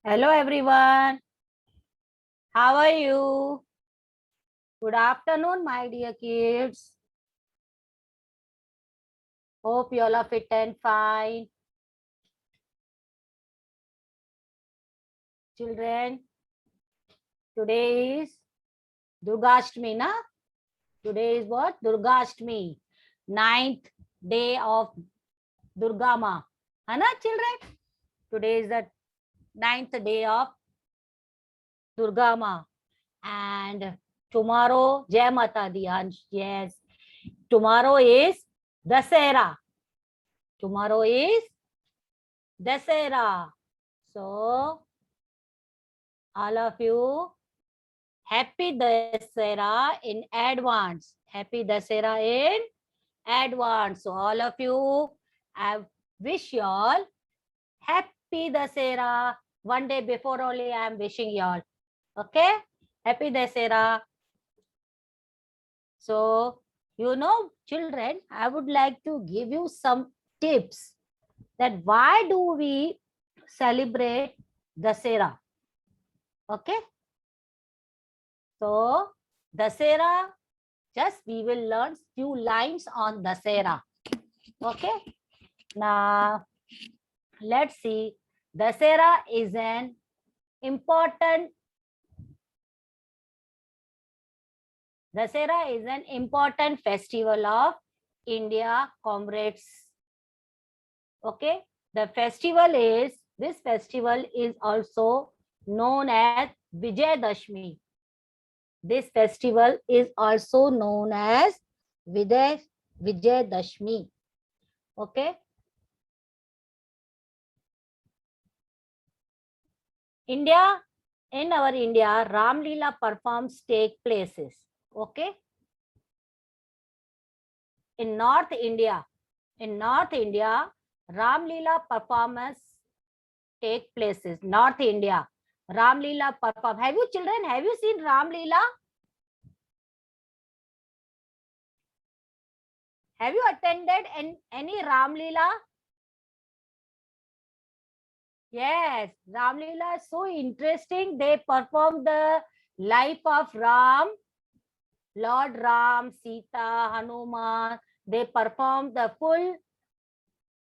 Hello everyone. How are you? Good afternoon, my dear kids. Hope you all are fit and fine. Children, today is Durgashtami, na? Today is what? Durgashtami. 9th day of Durga Ma. है ना children? Today is the 9th day of Durga Ma. And tomorrow, Jai Mata Di. Yes. Tomorrow is Dasera. Tomorrow is Dasera. So, all of you, happy Dasera in advance. Happy Dasera in advance. So, all of you, I wish you all happy Dasera. One day before only I am wishing you all. Okay? Happy Dasera. So, you know, children, I would like to give you some tips that why do we celebrate Dasera? Okay? So, Dasera, just we will learn few lines on Dasera. Okay? Now, let's see. Dasera is an important festival of India, comrades. Okay? This festival is also known as Vijayadashmi. This festival is also known as Vijayadashmi. Okay. In our India, Ram Leela performs take places. Okay. In North India, Ram Leela performance take places. North India, Ram Leela perform. Have you children? Have you seen Ram Leela? Have you attended any Ram Leela? Yes, Ram Leela is so interesting. They perform the life of Ram, Lord Ram, Sita, Hanuman. They perform the full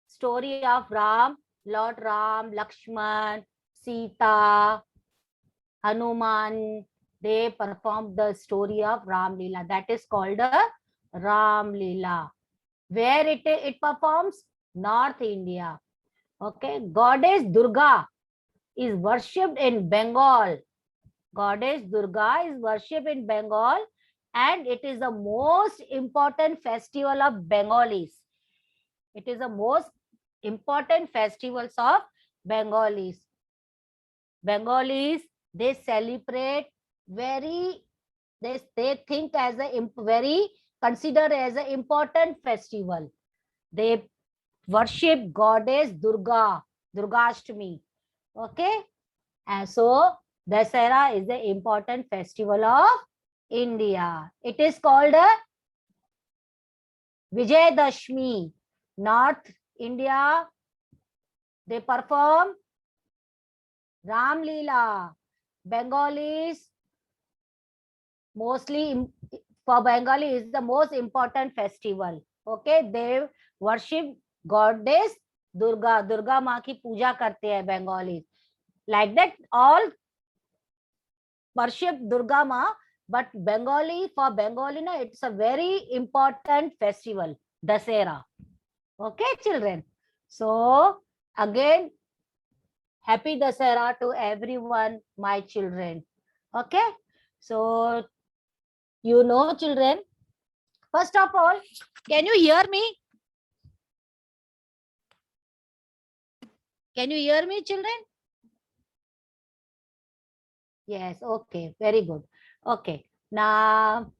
story of Ram, Lord Ram, Lakshman, Sita, Hanuman. They perform the story of Ram Leela. That is called a Ram Leela. Where it performs? North India. Okay. Goddess Durga is worshipped in Bengal. Goddess Durga is worshipped in Bengal, and it is the most important festival of Bengalis. It is the most important festivals of Bengalis. Bengalis, they celebrate they think as a very considered as an important festival. They worship Goddess Durga, Durgashtami. Okay. And so Dasara is the important festival of India. It is called a Vijayadashmi. North India, they perform Ram Leela. Bengalis, mostly for Bengali is the most important festival. Okay, they worship Goddess Durga. Durga माँ की पूजा करते हैं Bengalis. Like that, all worship Durga Ma, but for Bengali, it's a very important festival, Dasera. Okay, children. So, again, happy Dasera to everyone, my children. Okay. So, you know, children, first of all, can you hear me? Can you hear me, children? Yes, okay, very good. Okay, now,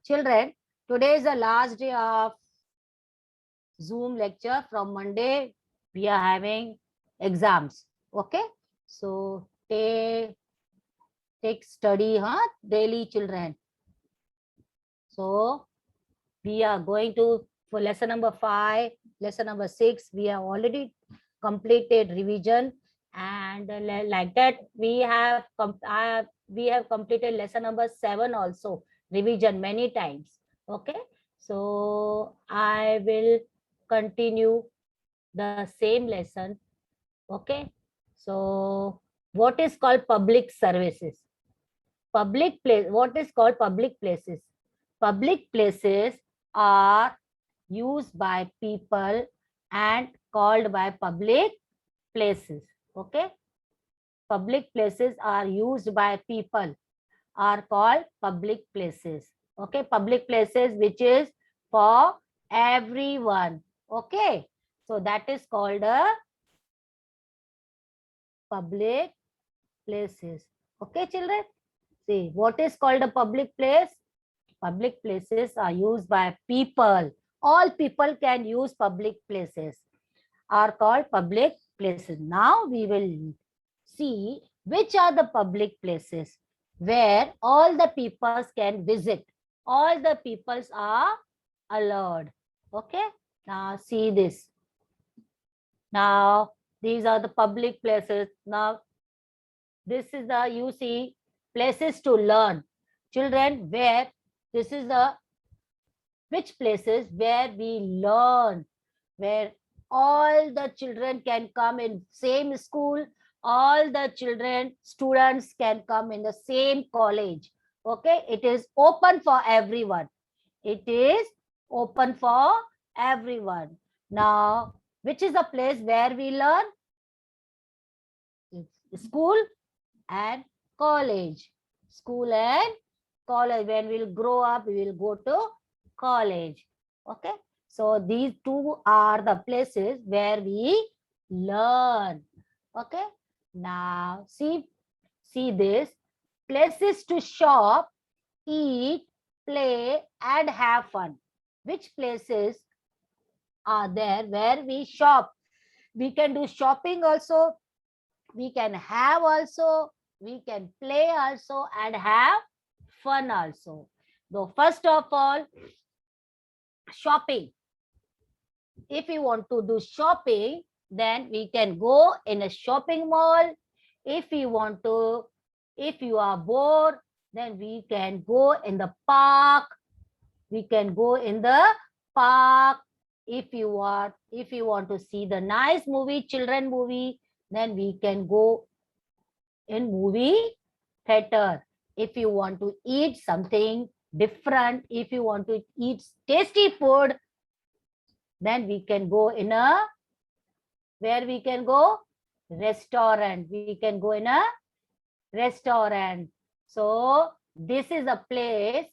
children, today is the last day of Zoom lecture. From Monday, we are having exams. Okay, so take study, daily, children. So we are going to for lesson number 5, lesson number 6. We have already completed revision. And like that we have completed lesson number 7 also, revision many times. Okay, so I will continue the same lesson. Okay, so what is called public services? Public place, what is called public places? Public places are used by people and called by public places. Okay, public places are used by people are called public places. Okay, public places which is for everyone. Okay, so that is called a public places. Okay, children, see what is called a public place? Public places are used by people. All people can use public places, are called public places. Now we will see which are the public places where all the peoples can visit. All the peoples are allowed. Okay, now see this. Now these are the public places. Now this is the, you see, places to learn. Children, where this is the which places where we learn, where all the children can come in same school, all the children, students can come in the same college. Okay, it is open for everyone. It is open for everyone. Now, which is the place where we learn? It's school and college. School and college. When we'll grow up, we will go to college. Okay, so these two are the places where we learn. Okay, now see this, places to shop, eat, play and have fun. Which places are there where we shop? We can do shopping also, we can have also, we can play also and have fun also. So first of all, shopping. If you want to do shopping, then we can go in a shopping mall. If you want to, if you are bored, then we can go in the park. We can go in the park. If you want to see the nice movie, children movie, then we can go in movie theater. If you want to eat something different, if you want to eat tasty food, then we can go in a, where we can go? Restaurant. We can go in a restaurant. So this is a place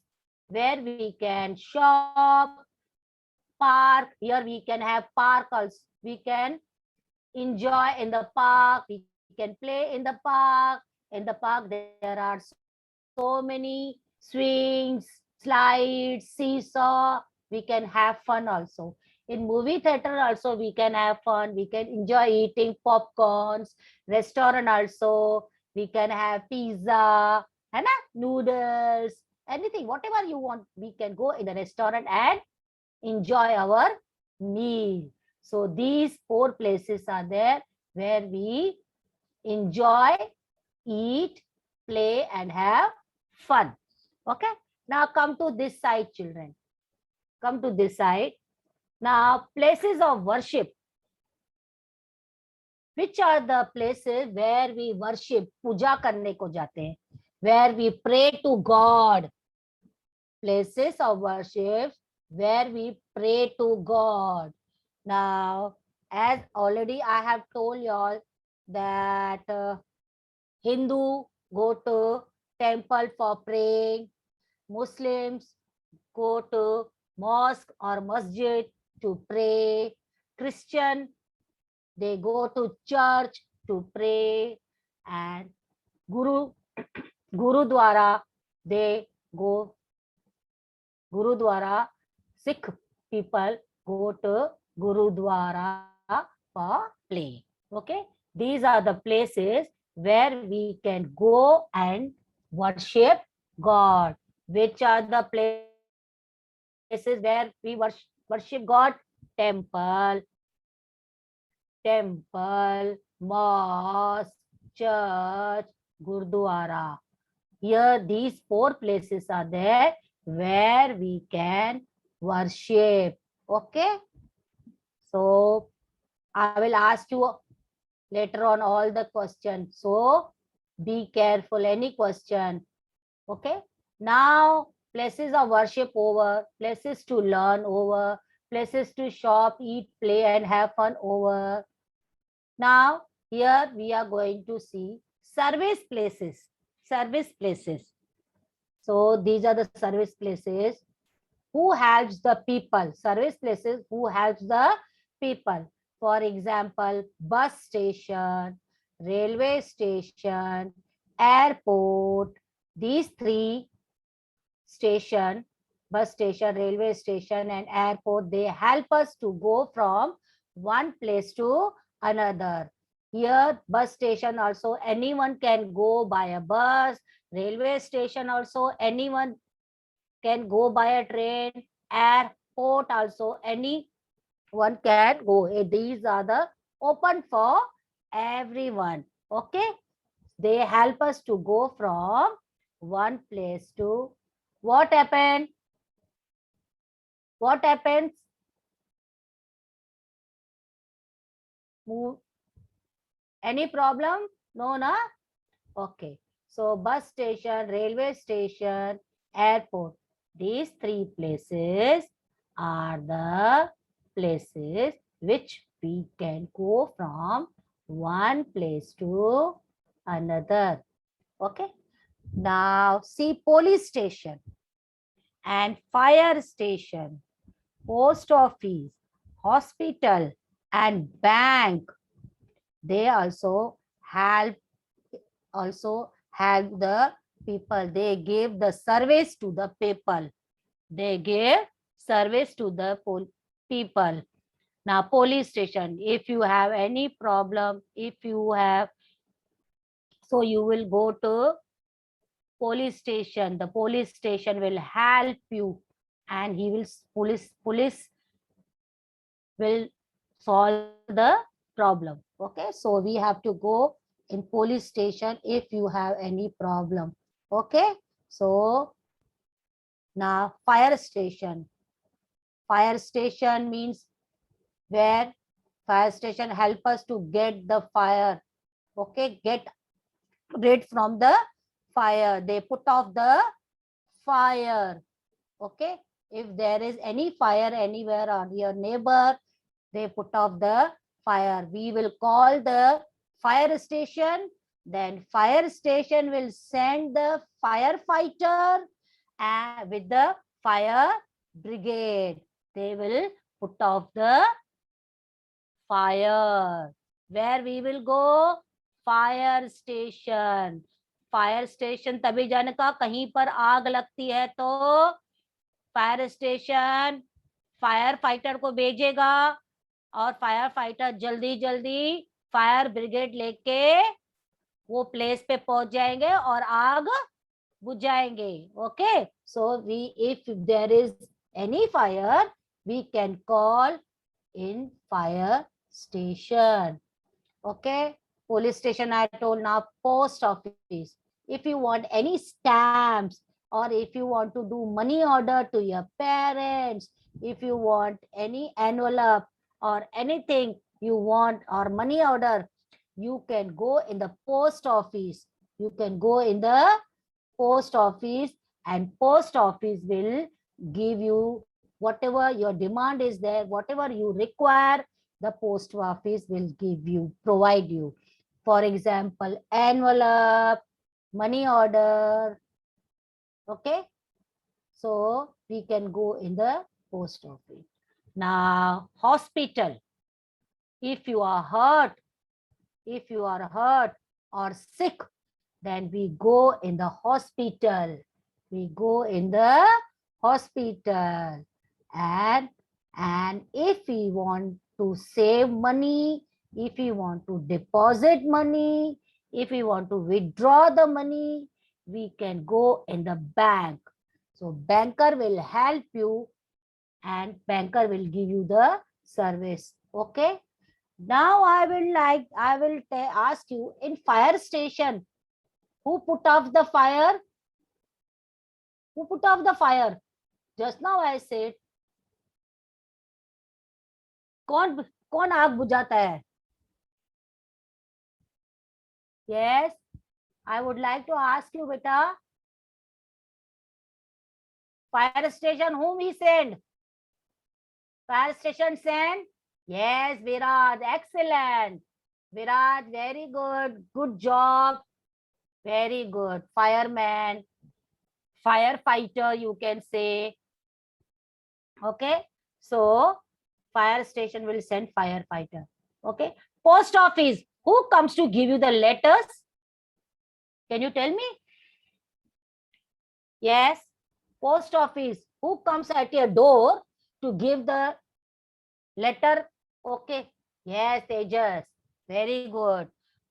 where we can shop, park. Here we can have park also. We can enjoy in the park. We can play in the park. In the park, there are so many swings, slides, seesaw. We can have fun also. In movie theater also we can have fun. We can enjoy eating popcorns. Restaurant also we can have pizza, and noodles, anything, whatever you want. We can go in the restaurant and enjoy our meal. So these 4 places are there where we enjoy, eat, play and have fun. Okay, now come to this side, children. Come to this side. Now, places of worship. Which are the places where we worship? पूजा करने को जाते हैं. Where we pray to God. Places of worship where we pray to God. Now, as already I have told you all that Hindu go to temple for praying, Muslims go to mosque or masjid to pray, Christian, they go to church to pray, and Gurudwara, they go, Gurudwara, Sikh people go to Gurudwara for play. Okay, these are the places where we can go and worship God. Which are the places where we worship God? Temple, temple, mosque, church, gurdwara. Here these four places are there where we can worship. Okay, so I will ask you later on all the questions, so be careful any question. Okay, now places of worship over, places to learn over, places to shop, eat, play and have fun over. Now here we are going to see service places. Service places. So these are the service places who helps the people. Service places who helps the people. For example, bus station, railway station, airport. These three station, bus station, railway station and airport, they help us to go from one place to another. Here bus station also anyone can go by a bus, railway station also anyone can go by a train, airport also anyone can go. These are the open for everyone. Okay, they help us to go from one place to what happened? What happens? Move. Any problem? No, na? Okay. So bus station, railway station, airport. These three places are the places which we can go from one place to another. Okay. Now see police station and fire station, post office, hospital and bank. They also help the people. They give the service to the people. They give service to the people. Now police station, if you have any problem, if you have, so you will go to police station. The police station will help you and he will police will solve the problem. Okay, so we have to go in police station if you have any problem. Okay, so now fire station. Fire station means where fire station help us to get the fire. Okay, get rid from the fire. They put off the fire. Okay, if there is any fire anywhere on your neighbor, they put off the fire. We will call the fire station. Then fire station will send the firefighter with the fire brigade. They will put off the fire. Where we will go? Fire station. Fire station तभी जाने का, कहीं पर आग लगती है तो fire station fire fighter को भेजेगा और फायर फाइटर जल्दी जल्दी फायर ब्रिगेड लेके वो प्लेस पे पहुंच जाएंगे और आग बुझाएंगे. Okay, so we if there is any fire we can call in fire station. Okay, police station I told. Now post office. If you want any stamps or if you want to do money order to your parents, if you want any envelope or anything you want or money order, you can go in the post office. You can go in the post office and post office will give you whatever your demand is there, whatever you require, the post office will give you, provide you. For example, envelope, money order. Okay, so we can go in the post office. Now hospital, if you are hurt, or sick, then we go in the hospital. We go in the hospital. And if we want to save money, if we want to deposit money, if we want to withdraw the money, we can go in the bank. So banker will help you and banker will give you the service. Okay, Now I will ask you, in fire station, who put off the fire? Who put off the fire? Just now I said, कौन कौन आग बुझाता है? Yes, I would like to ask you, beta. Fire station, whom he sent? Fire station sent? Yes, Viraj, excellent. Viraj, very good. Good job. Very good. Fireman, firefighter, you can say. Okay. So, fire station will send firefighter. Okay. Post office, who comes to give you the letters? Can you tell me? Yes. Post office, who comes at your door to give the letter? Okay. Yes, Tejas. Very good.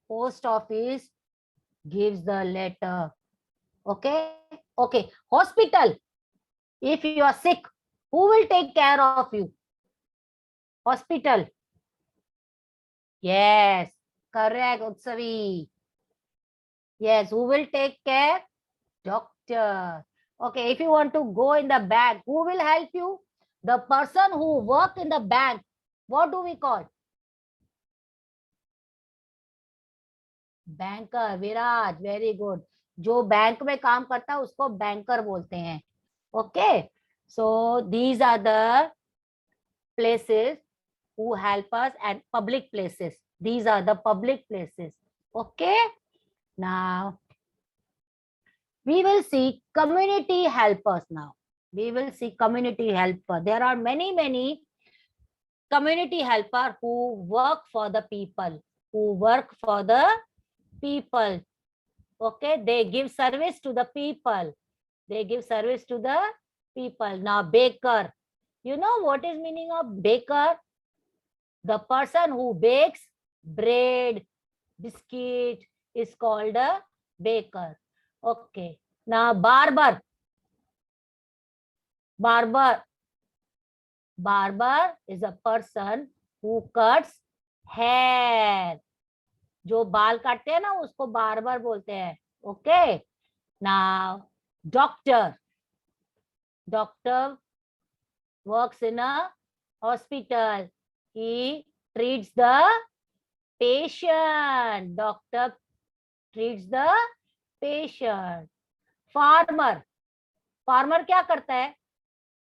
Post office gives the letter. Okay. Okay. Hospital. If you are sick, who will take care of you? Hospital. Yes. Correct, Utsavi. Yes. Who will take care? Doctor. Okay. If you want to go in the bank, who will help you? The person who work in the bank. What do we call? Banker. Viraj, very good. जो bank में काम करता है उसको banker बोलते हैं. Okay. So these are the places who help us, and public places. These are the public places. Okay. Now we will see community helpers. Now we will see community helper. There are many community helper who work for the people. Who work for the people. Okay. They give service to the people. They give service to the people. Now baker. You know what is meaning of baker? The person who bakes bread, biscuit is called a baker. Okay. Now barber. Barber. Barber is a person who cuts hair. जो बाल काटते हैं ना उसको barber बोलते हैं. Okay. Now doctor. Doctor works in a hospital. He treats the patient. Doctor treats the patient. Farmer. Farmer क्या करता है?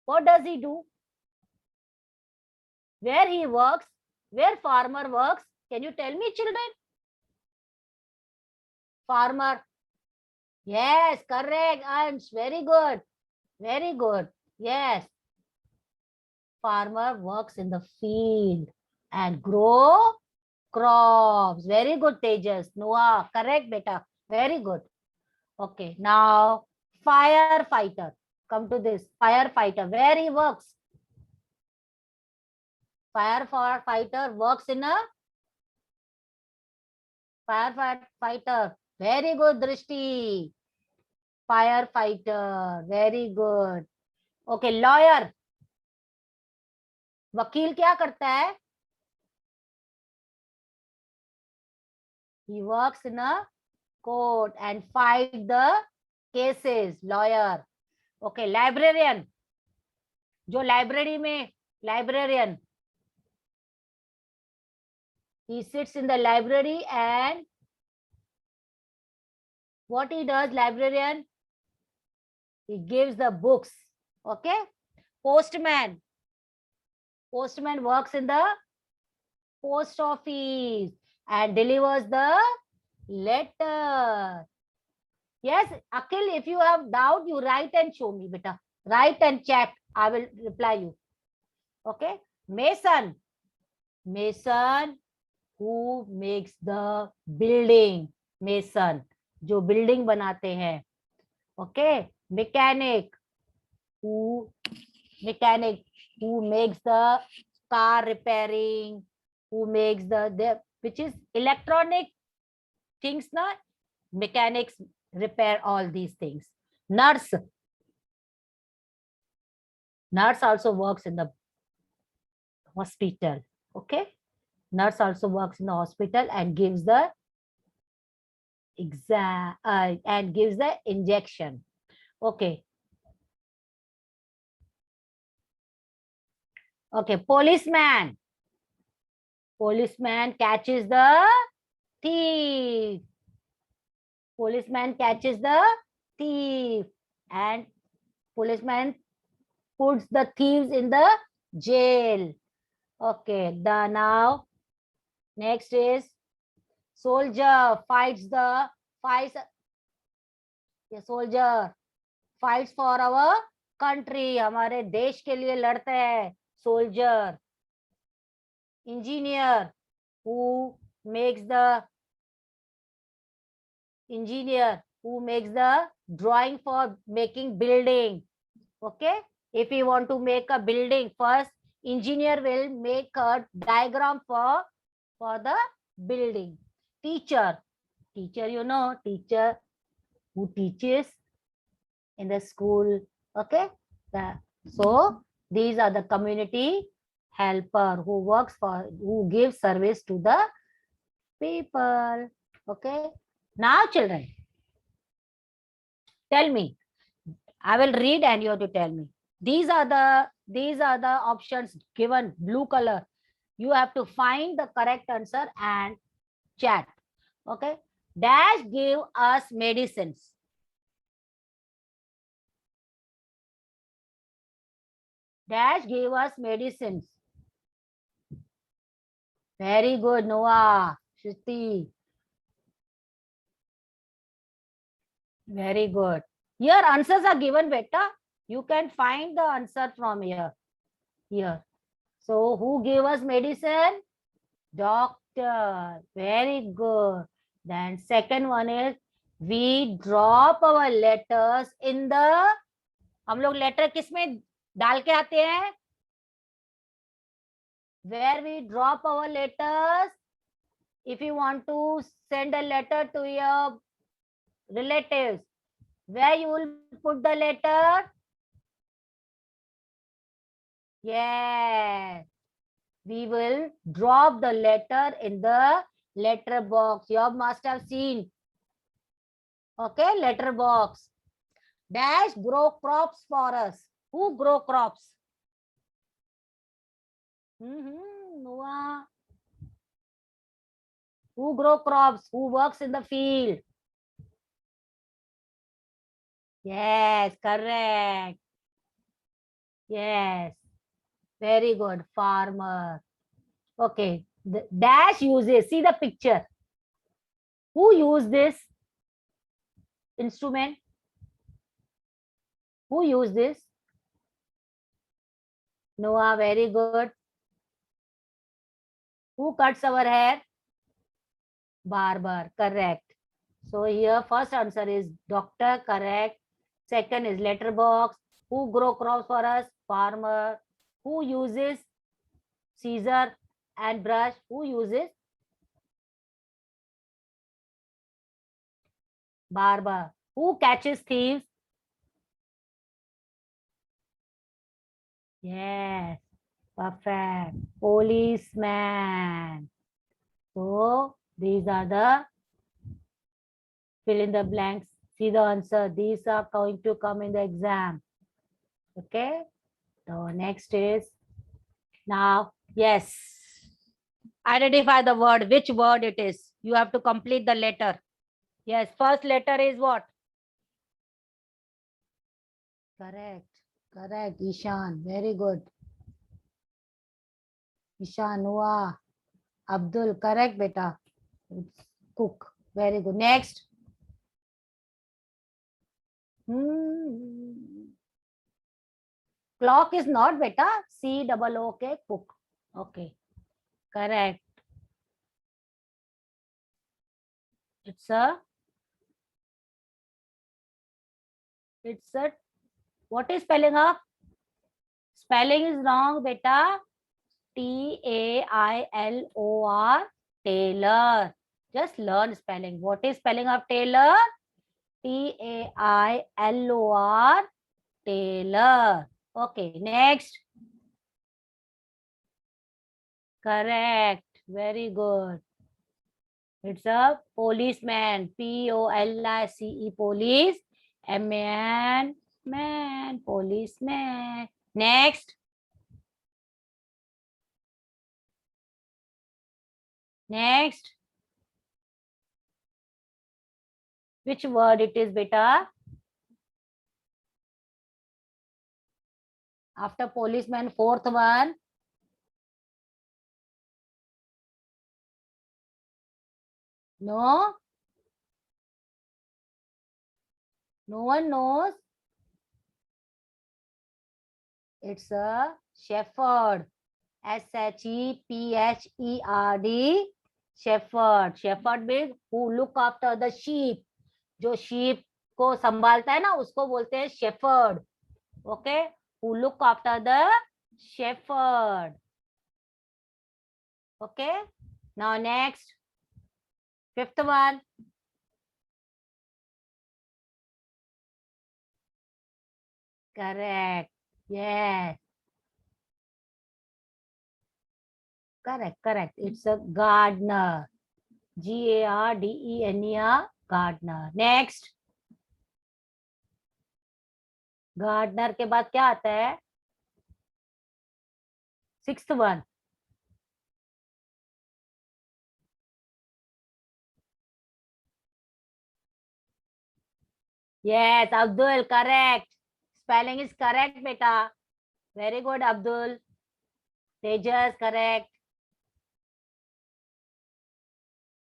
What does he do? Where he works? Where farmer works? Can you tell me, children? Farmer. Yes, correct. Ansh, very good. Very good. Yes. Farmer works in the field and grow crops. Very good, Tejas. Noah, correct, beta. Very good. Okay, now firefighter. Come to this. Firefighter. Where he works? Firefighter works in a firefighter. Very good, Drishti. Firefighter. Very good. Okay, lawyer. वकील क्या करता है? He works in a court and fight the cases. Lawyer. Okay, librarian. जो library में librarian. He sits in the library and what he does, librarian? He gives the books. Okay. Postman. Postman works in the post office and delivers the letter. Yes, Akhil, if you have doubt, you write and show me, beta. Write and chat. I will reply you. Okay. Mason. Mason who makes the building. Mason. जो building बनाते हैं. Okay. Mechanic. Mechanic who makes the car repairing, who makes the which is electronic things, na? Mechanics repair all these things. Nurse. Nurse also works in the hospital. Okay. Nurse also works in the hospital and gives the injection. Okay. Okay. Policeman. Policeman catches the thief. Policeman catches the thief, and policeman puts the thieves in the jail. Okay. The now next is soldier fights. The soldier fights for our country. हमारे देश के लिए लड़ते हैं. Soldier. Engineer who makes the drawing for making building. Okay, if you want to make a building, first engineer will make a diagram for the building. Teacher, you know, teacher who teaches in the school. Okay, so these are the community helper who gives service to the people. Okay, now children, tell me. I will read and you have to tell me. These are the options given, blue color. You have to find the correct answer and chat. Okay. Dash give us medicines. Dash gave us medicines. Very good, Noah. Shruti. Very good. Here answers are given, beta. You can find the answer from here. So who gave us medicine? Doctor. Very good. Then second one is we drop our letters in the. हम लोग letter किस में डाल के आते हैं? Where we drop our letters. If you want to send a letter to your relatives, where you will put the letter? Yes, we will drop the letter in the letter box. You must have seen. Okay, letter box. Dash grow crops for us. Who grow crops? Noah. Who grow crops? Who works in the field? Yes, correct. Yes, very good. Farmer. Okay, the dash uses. See the picture. Who used this instrument? Who used this? Noah, very good. Who cuts our hair? Barber, correct. So here first answer is doctor, correct. Second is letterbox. Who grow crops for us? Farmer. Who uses scissor and brush? Who uses? Barber. Who catches thieves? Yes, perfect. Policeman. So these are the fill in the blanks. See the answer. These are going to come in the exam. Okay. So next is now, yes. Identify the word, which word it is. You have to complete the letter. Yes, first letter is what? Correct. Correct. Ishan. Very good. Ishan, Noah, Abdul. Correct, beta. It's cook. Very good. Next. Clock is not, beta. C-O-O-K, cook. Okay. Correct. It's a. What is spelling up? Spelling is wrong, beta. Tailor. Tailor. Just learn spelling. What is spelling of Tailor? Tailor. Tailor. Okay, next. Correct. Very good. It's a policeman. Police. Police. Man. Man. Policeman. Next. Next. Which word it is, beta? After policeman, fourth one. No? No one knows? It's a shepherd. Shepherd. Shepherd. Shepherd means who look after the sheep. जो sheep को संभालता है ना, उसको बोलते हैं shepherd. Okay? Who look after the shepherd. Okay? Now next. Fifth one. Correct. Yes. Correct. It's a gardener. Gardener. Gardener. Next. Gardener के बाद क्या आता है? Sixth one. Yes, Abdul, correct. Spelling is correct, beta. Very good, Abdul. Tejas, correct.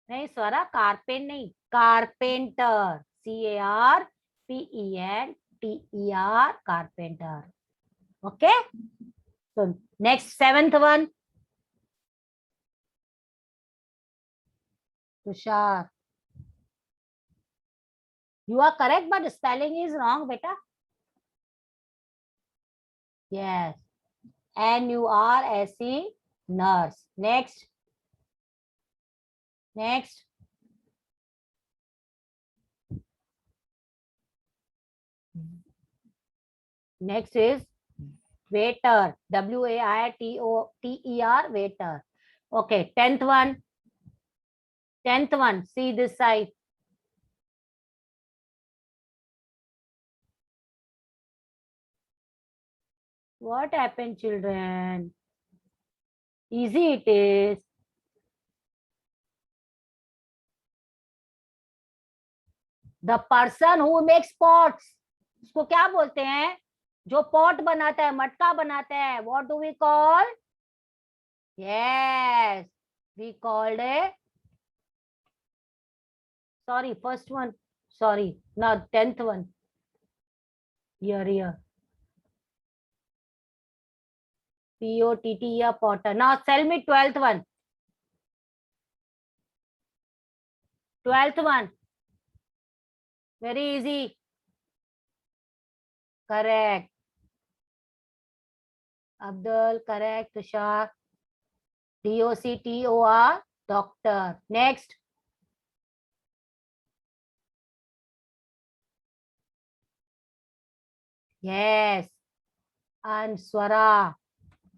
नहीं स्वरा, कारपेंट नहीं, carpenter. CARPENTER. Carpenter. Okay. So next, seventh one. Tushar. You are correct, but the spelling is wrong, beta. Yes. NURSE, nurse. Next. Next. Next is waiter. WAITER, waiter. Okay, 10th one. 10th one. See this side. What happened, children? Easy it is. The person who makes pots. उसको क्या बोलते हैं? जो pot बनाता है, मटका बनाता है. What do we call? Yes, we called it. Sorry, first one. Sorry, no, 10th one. Here. POTT, potter. Now tell me 12th one. 12th one. Very easy. Correct. Abdul, correct. Tushar. DOCTOR, doctor. Next. Yes. And Swara,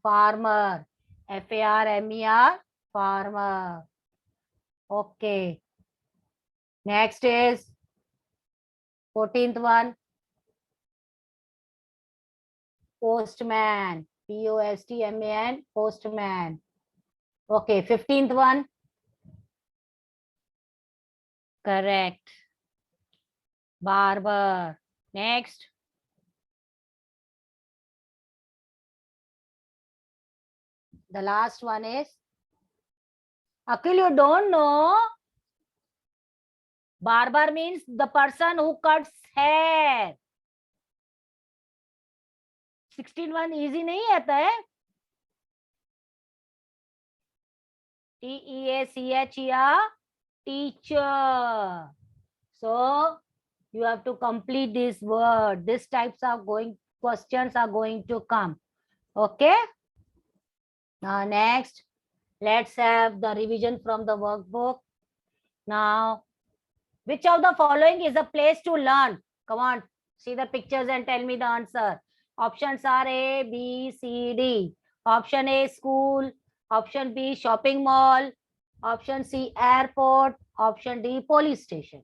farmer. FARMER, farmer. Okay. Next is 14th one. Postman. POSTMAN, postman. Okay, 15th one. Correct. Barber. Next. The last one is Akhil, you don't know? Barber means the person who cuts hair. 16 one easy नहीं आता है. TEACHER, teacher. So you have to complete this word. This types of questions are going to come. Okay. Now next, let's have the revision from the workbook. Now, which of the following is a place to learn? Come on, see the pictures and tell me the answer. Options are A, B, C, D. Option A, school. Option B, shopping mall. Option C, airport. Option D, police station.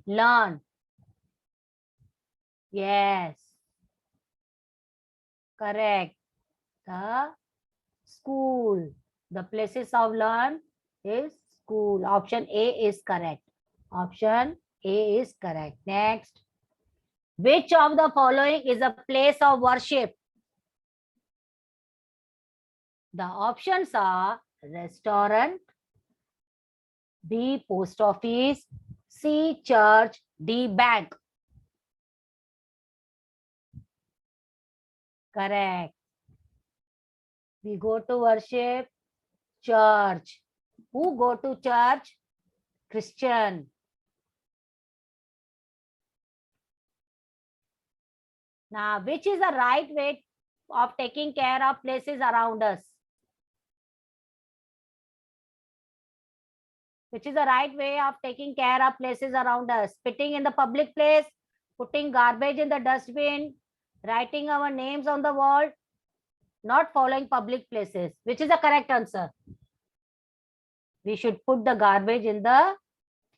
Learn. Yes. Correct. The school. The places of learn is school. Option A is correct. Option A is correct. Next. Which of the following is a place of worship? The options are restaurant, B, post office, C, church, D, bank. Correct. We go to worship church. Who go to church? Christian. Now, which is the right way of taking care of places around us? Which is the right way of taking care of places around us? Spitting in the public place, putting garbage in the dustbin, writing our names on the wall, not following public places. Which is the correct answer? We should put the garbage in the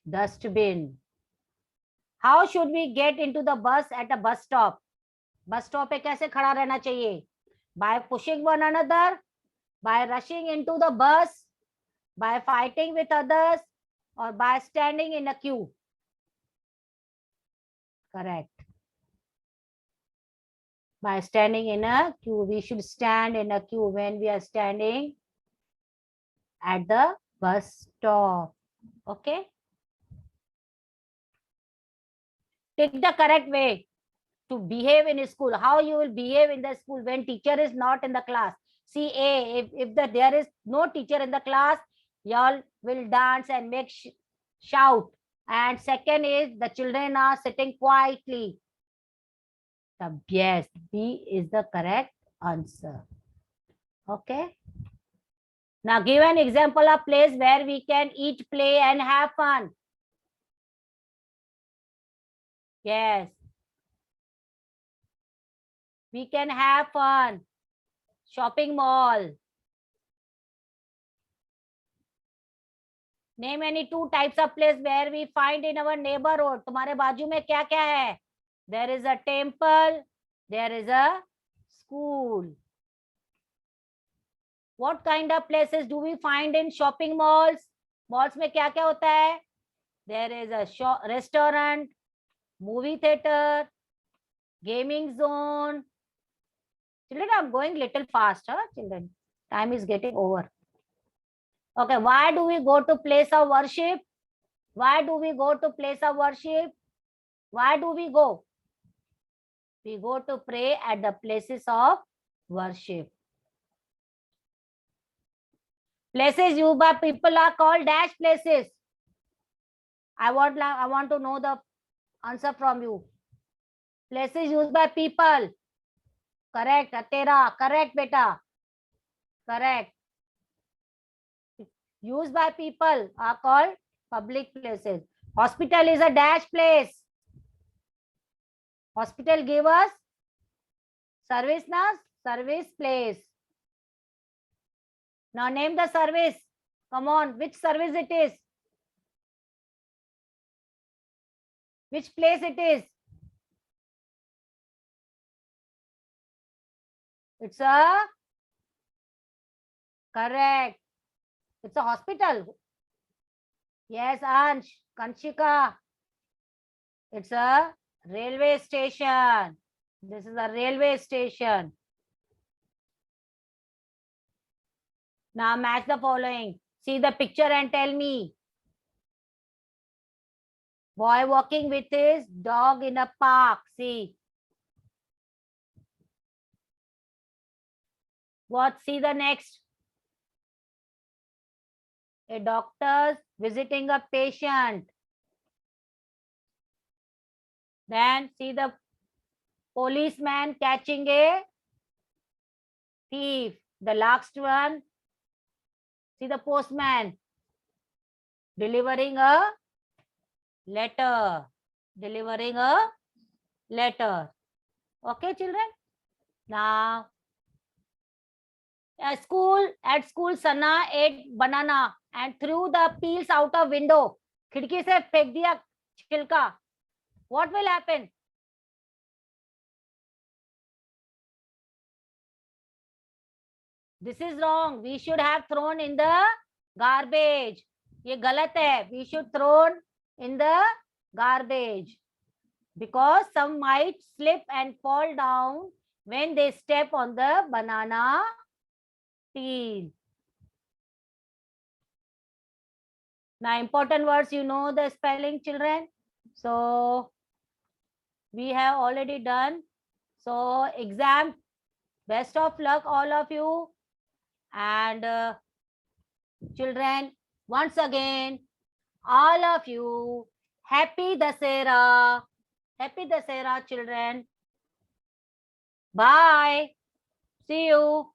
dustbin. How should we get into the bus at a bus stop? Bus stop पे कैसे खड़ा रहना चाहिए? By pushing one another, by rushing into the bus, by fighting with others, or by standing in a queue? Correct. By standing in a queue. We should stand in a queue when we are standing at the bus stop. Okay. Take the correct way to behave in school. How you will behave in the school when teacher is not in the class? See, A, if there is no teacher in the class, y'all will dance and make shout. And second is the children are sitting quietly. Yes, B is the correct answer. Okay. Now give an example of place where we can eat, play, and have fun. Yes. We can have fun. Shopping mall. Name any two types of place where we find in our neighborhood. तुम्हारे बाजू में क्या क्या है? There is a temple. There is a school. What kind of places do we find in shopping malls? Malls में क्या क्या होता है? There is a restaurant, movie theater, gaming zone. Children, I'm going little fast, huh? Children, time is getting over. Okay, why do we go to place of worship? Why do we go to place of worship? Why do we go? We go to pray at the places of worship. Places used by people are called dash places. I want to know the answer from you. Places used by people. Correct, Atera. Correct, beta. Correct. Used by people are called public places. Hospital is a dash place. Hospital give us service, na? Service place. Now name the service. Come on, which service it is? Which place it is? It's a correct. It's a hospital. Yes, Ansh, Kanchika. It's a railway station. This is a railway station. Now match the following. See the picture and tell me. Boy walking with his dog in a park. See. What? See the next. A doctor visiting a patient. Then see the policeman catching a thief. The last one. See the postman delivering a letter. Delivering a letter. Okay, children? Now, At school, Sana ate banana and threw the peels out of window. खिड़की से फेंक दिया छिलका. What will happen? This is wrong. We should have thrown in the garbage. ये गलत है. We should thrown in the garbage because some might slip and fall down when they step on the banana peel. Now, important words, you know the spelling, children. So, we have already done. So, exam, best of luck, all of you. And children, once again, all of you, happy Dasera. Happy Dasera, children. Bye. See you.